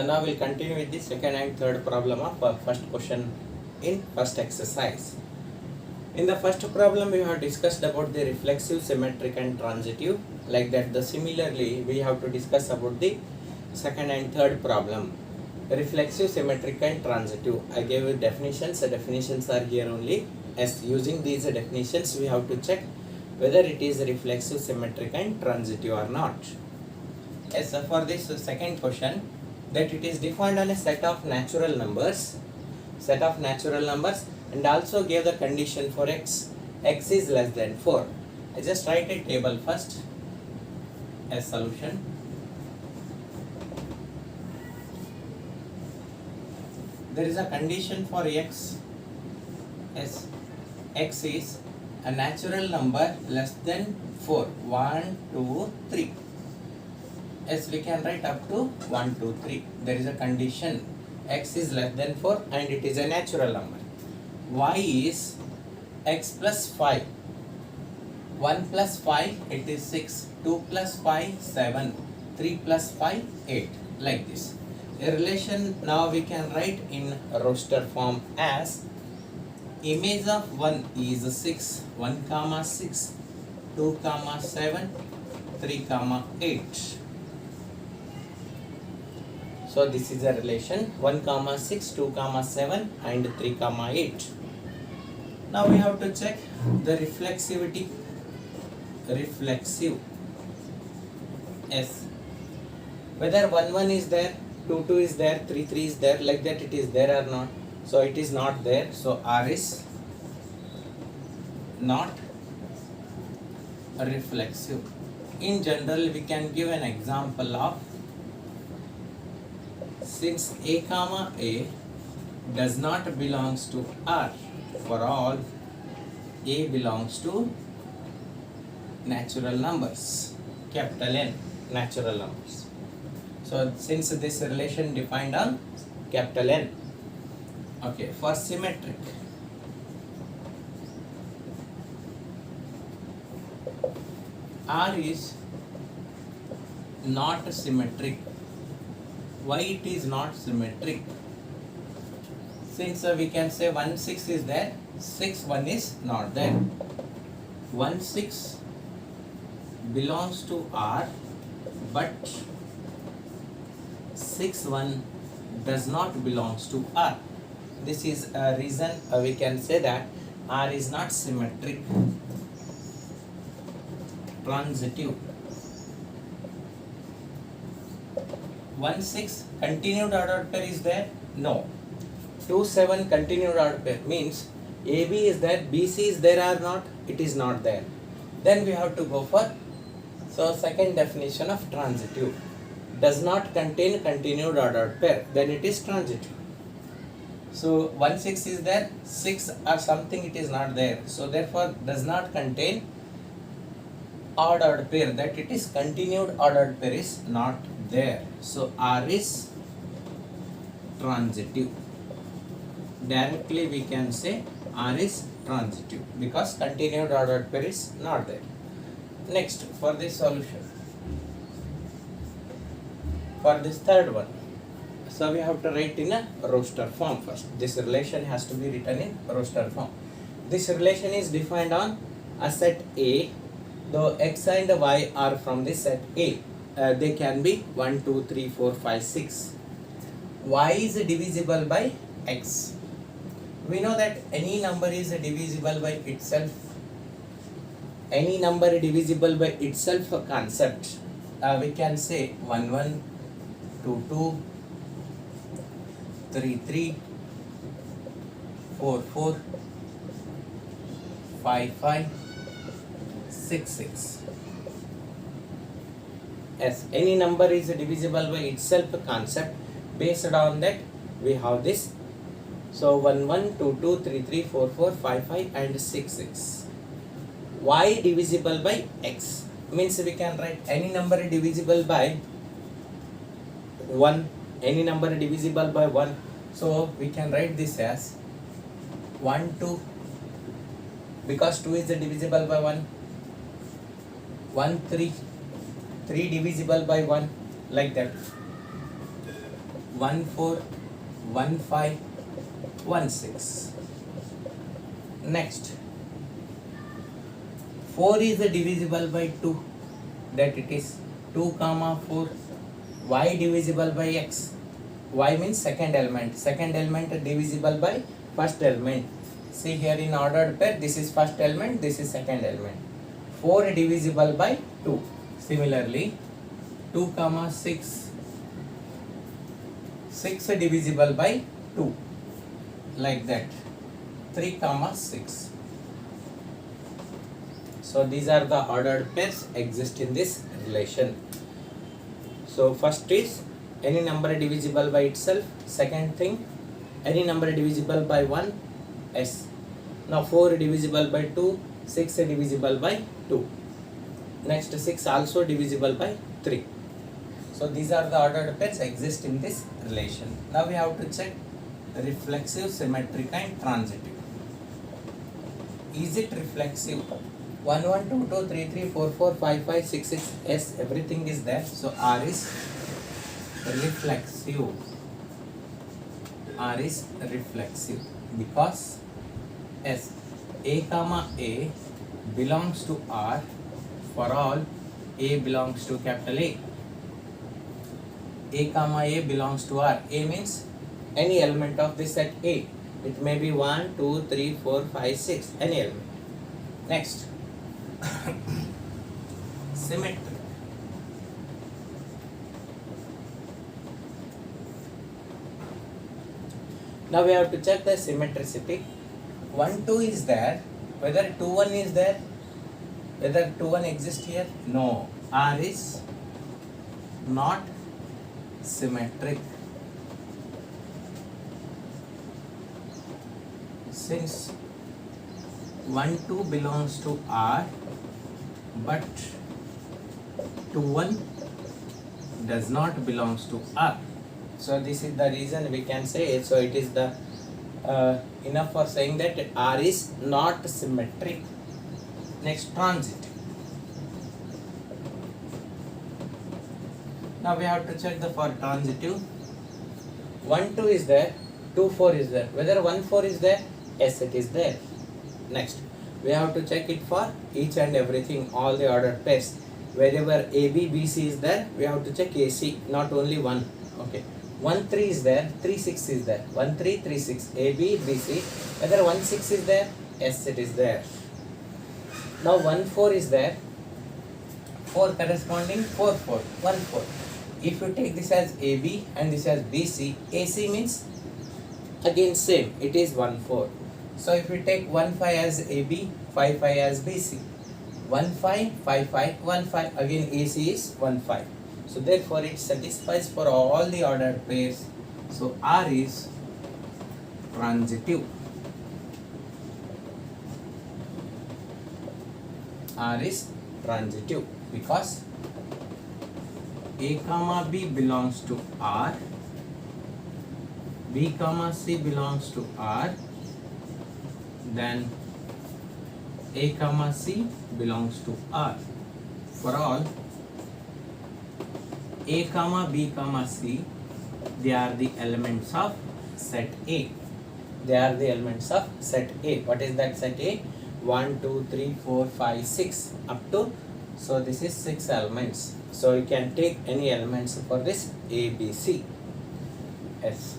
Now we'll continue with the second and third problem of first question in first exercise. In the first problem we have discussed about the reflexive, symmetric and transitive. Like that, similarly we have to discuss about the second and third problem. Reflexive, symmetric and transitive. I gave you definitions. The definitions are here only. As using these definitions we have to check whether it is reflexive, symmetric and transitive or not. Yes, for this second question, that it is defined on a set of natural numbers and also gave the condition for x is less than 4. I just write a table first as solution. There is a condition for x as x is a natural number less than 4. 1, 2, 3. Yes, we can write up to 1, 2, 3. There is a condition x is less than 4 and it is a natural number. Y is x plus 5. 1 plus 5 it is 6. 2 plus 5 7. 3 plus 5 8. Like this. A relation now we can write in roster form as image of 1 is 6. 1 comma 6. 2 comma 7. 3 comma 8. So this is a relation 1 comma 6, 2 comma 7 and 3 comma 8. Now we have to check the reflexivity. Reflexive S. Whether 1 1 is there, 2 2 is there, 3 3 is there, like that it is there or not. So it is not there. So R is not reflexive. In general we can give an example of, since a comma a does not belongs to R, for all a belongs to natural numbers, capital N, natural numbers. So since this relation defined on capital N. Okay, for symmetric, R is not symmetric. Why it is not symmetric? Since we can say 1 6 is there, 6 1 is not there. 1 6 belongs to R, but 6 1 does not belongs to R. This is a reason we can say that R is not symmetric. Transitive. 1 6 continued ordered pair is there? No. 2 7 continued ordered pair means AB is there, BC is there or not? It is not there. Then we have to go for, so second definition of transitive. Does not contain continued ordered pair, then it is transitive. So 1 6 is there, 6 or something it is not there. So therefore does not contain ordered pair, that it is continued ordered pair is not there. So R is transitive. Directly we can say R is transitive because continued ordered pair is not there. Next, for this solution, for this third one, so we have to write in a roster form first. This relation has to be written in roster form. This relation is defined on a set A. Though x and y are from the set A, they can be 1, 2, 3, 4, 5, 6. Y is divisible by x. We know that any number is divisible by itself. Any number divisible by itself concept. We can say 1, 1, 2, 2, 3, 3, 4, 4, 5, 5. 6 6. Yes, any number is divisible by itself concept. Based on that we have this. So 1 1 2 2 3 3 4 4 5 5 and 6 6. Y divisible by x means we can write any number divisible by 1. Any number divisible by 1. So we can write this as 1 2, because 2 is divisible by 1. 1 3 3 divisible by 1, like that. 1 4, 1 5, 1 6. Next, 4 is divisible by 2, that it is 2 comma 4. Y divisible by x. Y means second element. Second element divisible by first element. See here in ordered pair, this is first element, this is second element. 4 divisible by 2. Similarly, 2 comma 6. 6 divisible by 2. Like that. 3 comma 6. So these are the ordered pairs exist in this relation. So first is any number divisible by itself. Second thing, any number divisible by 1, S. Now 4 divisible by 2, 6 divisible by 2. Next 6 also divisible by 3. So these are the ordered pairs exist in this relation. Now we have to check reflexive, symmetric and transitive. Is it reflexive? 1 1 2 2 3 3 4 4 5 5 6 6 S, everything is there. So R is reflexive. R is reflexive because S, A comma A belongs to R for all A belongs to capital A. A comma A belongs to R. A means any element of this set A. It may be 1 2 3 4 5 6, any element. Next, symmetric. Now we have to check the symmetricity. 1 2 is there, whether 2 1 is there, whether 2 1 exists here. No, R is not symmetric. Since 1 2 belongs to R but 2 1 does not belongs to R. So this is the reason we can say, so it is the enough for saying that R is not symmetric. Next, transitive. Now we have to check the for transitive. 1 2 is there, 2 4 is there. Whether 1 4 is there, yes, it is there. Next, we have to check it for each and everything, all the ordered pairs. Wherever AB, BC is there, we have to check AC, not only 1. Okay. 1 3 is there, 3 6 is there. 1 3 3 6, AB, BC. Whether 1 6 is there, yes, it is there. Now 1 4 is there, 4 corresponding 4 4, 1 4. If you take this as AB and this as BC, AC means again same, it is 1 4. So if we take 1 5 as AB, 5 5 as BC, 1 5 5 5 1 5, again AC is 1 5. So therefore it satisfies for all the ordered pairs. So R is transitive. R is transitive because A comma B belongs to R, B comma C belongs to R, then A comma C belongs to R. For all A comma B comma C, they are the elements of set A. They are the elements of set A. What is that set A? 1 2 3 4 5 6 up to, so this is 6 elements. So you can take any elements for this A B C. Yes.